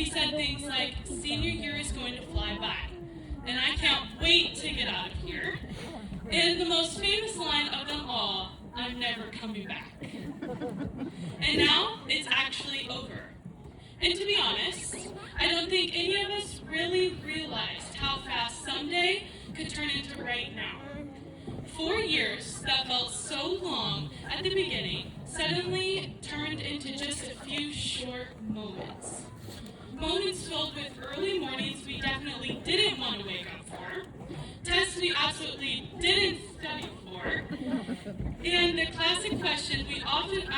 We said things like, senior year is going to fly by, and I can't wait to get out of here. And the most famous line of them all, I'm never coming back. And now it's actually over. And to be honest, I don't think any of us really realized how fast someday could turn into right now. 4 years that felt so long at the beginning suddenly turned into just a few short moments. Moments filled with early mornings we definitely didn't want to wake up for, tests we absolutely didn't study for, and the classic question we often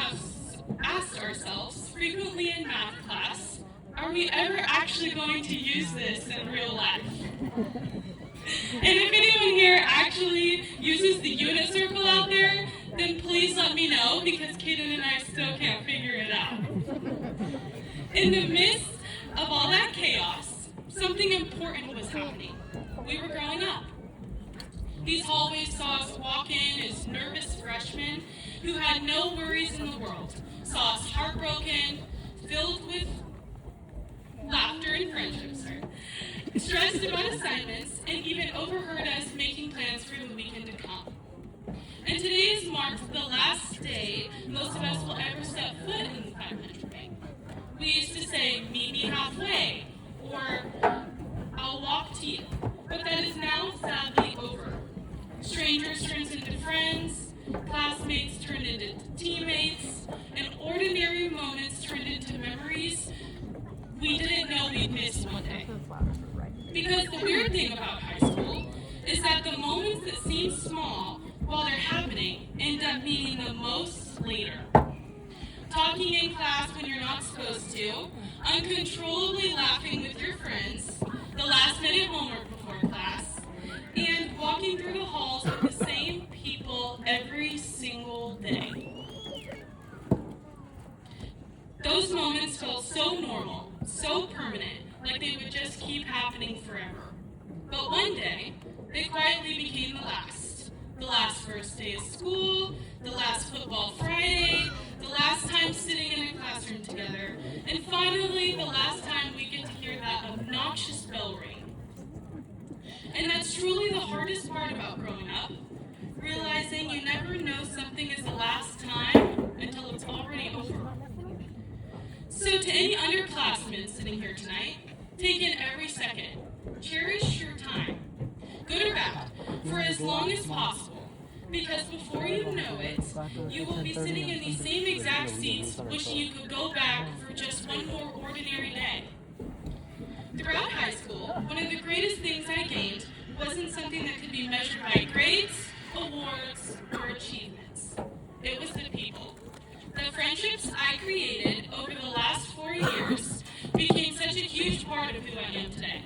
asked ourselves frequently in math class, are we ever actually going to use this in real life? And if anyone here actually uses the unit circle out there, then please let me know, because Kaden and I still can't figure it out. In the midst of all that chaos, something important was happening. We were growing up. These hallways saw us walk in as nervous freshmen who had no worries in the world, saw us heartbroken, filled with laughter and friendship, stressed about assignments, and even overheard us making plans for the weekend to come. And today is marked the last day most of us will ever step foot in the 500 ring. We used to say, meet me halfway, or I'll walk to you. But that is now sadly over. Strangers turned into friends, classmates turned into teammates, and ordinary moments turned into memories we didn't know we'd miss one day. Because the weird thing about high school is that the moments that seem small while they're happening end up meaning the most later. Talking in class when you're not supposed to, uncontrollably laughing with your friends, the last-minute homework before class, and walking through the halls with the same people every single day. Those moments felt so normal, so permanent, like they would just keep happening forever. But one day, they quietly became the last. The last first day of school, the last football Friday, the last time sitting in a classroom together, and finally the last time we get to hear that obnoxious bell ring. And that's truly the hardest part about growing up, realizing you never know something is the last time until it's already over. So to any underclassmen sitting here tonight, take in every second. Cherish your time, good or bad, for as long as possible. Because before you know it, you will be sitting in these same exact seats wishing you could go back for just one more ordinary day. Throughout high school, one of the greatest things I gained wasn't something that could be measured by grades, awards, or achievements. It was the people. The friendships I created over the last 4 years became such a huge part of who I am today.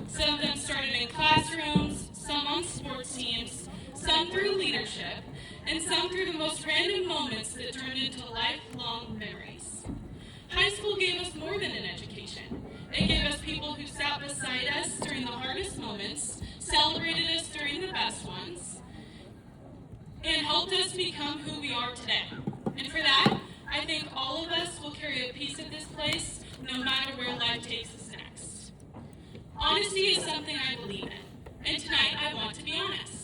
Some of them started in classrooms, some on sports teams, some through leadership, and some through the most random moments that turned into lifelong memories. High school gave us more than an education. It gave us people who sat beside us during the hardest moments, celebrated us during the best ones, and helped us become who we are today. And for that, I think all of us will carry a piece of this place, no matter where life takes us next. Honesty is something I believe in, and tonight I want to be honest.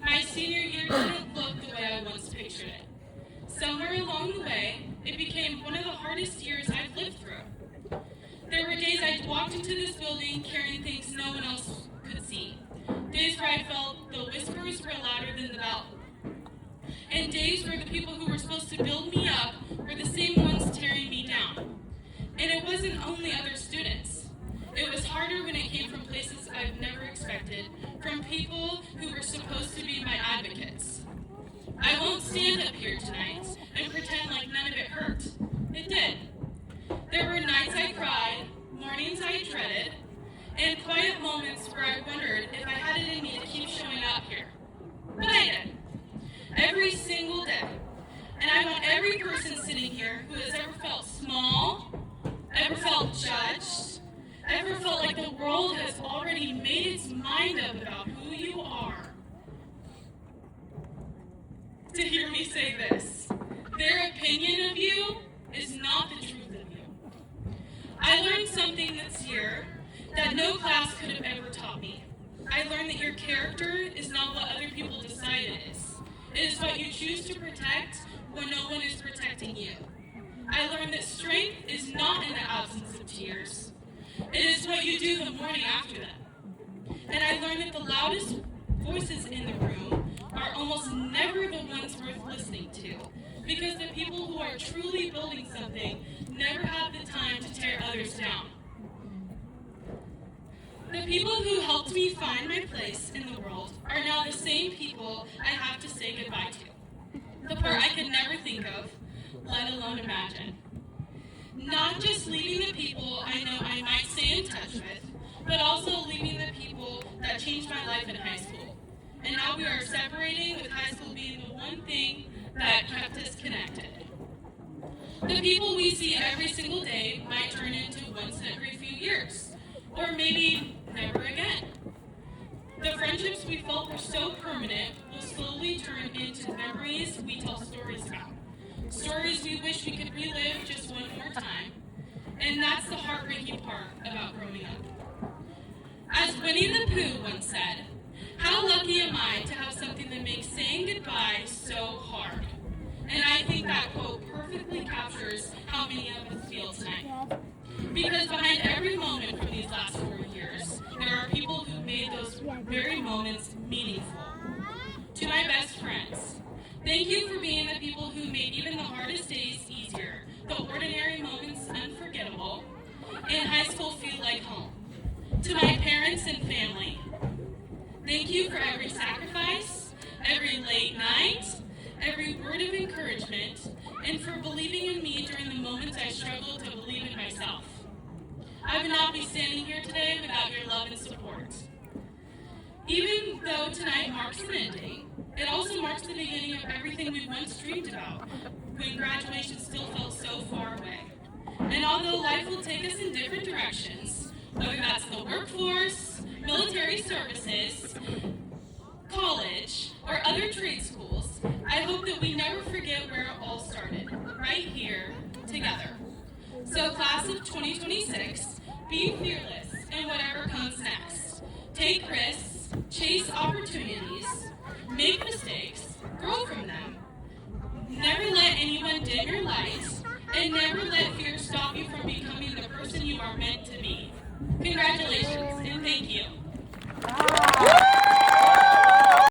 My senior year didn't look the way I once pictured it. Somewhere along the way, it became one of the hardest years I've lived through. There were days I walked into this building carrying things no one else could see. Days where I felt the whispers were louder than the bell. And days where the people who were supposed to build me up were the same ones tearing me down. And it wasn't only other students. It was harder when it came from places I've never expected, from people who were supposed to be my advocates. I won't stand up here tonight and pretend like none of it hurt. It did. There were nights I cried, mornings I dreaded, and quiet moments where I wondered if I had it in me to keep showing up here. But I did. Every single day. And I want every person sitting here who has ever felt small, ever felt judged, ever felt like the world has already made its mind up about who you are, to hear me say this. Their opinion of you is not the truth of you. I learned something this year that no class could have ever taught me. I learned that your character is not what other people decide it is. It is what you choose to protect when no one is protecting you. I learned that strength is not in the absence of tears. It is what you do the morning after them. And I learned that the loudest voices in the room are almost never the ones worth listening to, because the people who are truly building something never have the time to tear others down. The people who helped me find my place in the world are now the same people I have to say goodbye to. The part I could never think of, let alone imagine. Not just leaving the people I know I might stay in touch with, but also leaving the people that changed my life in high school. And now we are separating, with high school being the one thing that kept us connected. The people we see every single day might turn into once every few years, or maybe never again. The friendships we felt were so permanent will slowly turn into memories we tell stories about. Stories we wish we could relive just one more time. And that's the heartbreaking part about growing up. As Winnie the Pooh once said, "How lucky am I to have something that makes saying goodbye so hard?" And I think that quote perfectly captures how many of us feel tonight. Because behind every moment from these last 4 years, there are people who made those very moments meaningful. To my best friends, thank you for being the people who made even the hardest days easier, the ordinary moments unforgettable, and high school feel like home. To my parents and family, thank you for every sacrifice, every late night, every word of encouragement, and for believing in me during the moments I struggled to believe in myself. I would not be standing here today without your love and support. Even though tonight marks an ending, it also marks the beginning of everything we once dreamed about, when graduation still felt so far away. And although life will take us in different directions, whether that's the workforce, military services, college, or other trade schools, I hope that we never forget where it all started, right here, together. So class of 2026, be fearless in whatever comes next. Take risks, chase opportunities, make mistakes, grow from them. Never let anyone dim your light, and never let fear stop you from becoming the person you are meant to be. Congratulations, and thank you.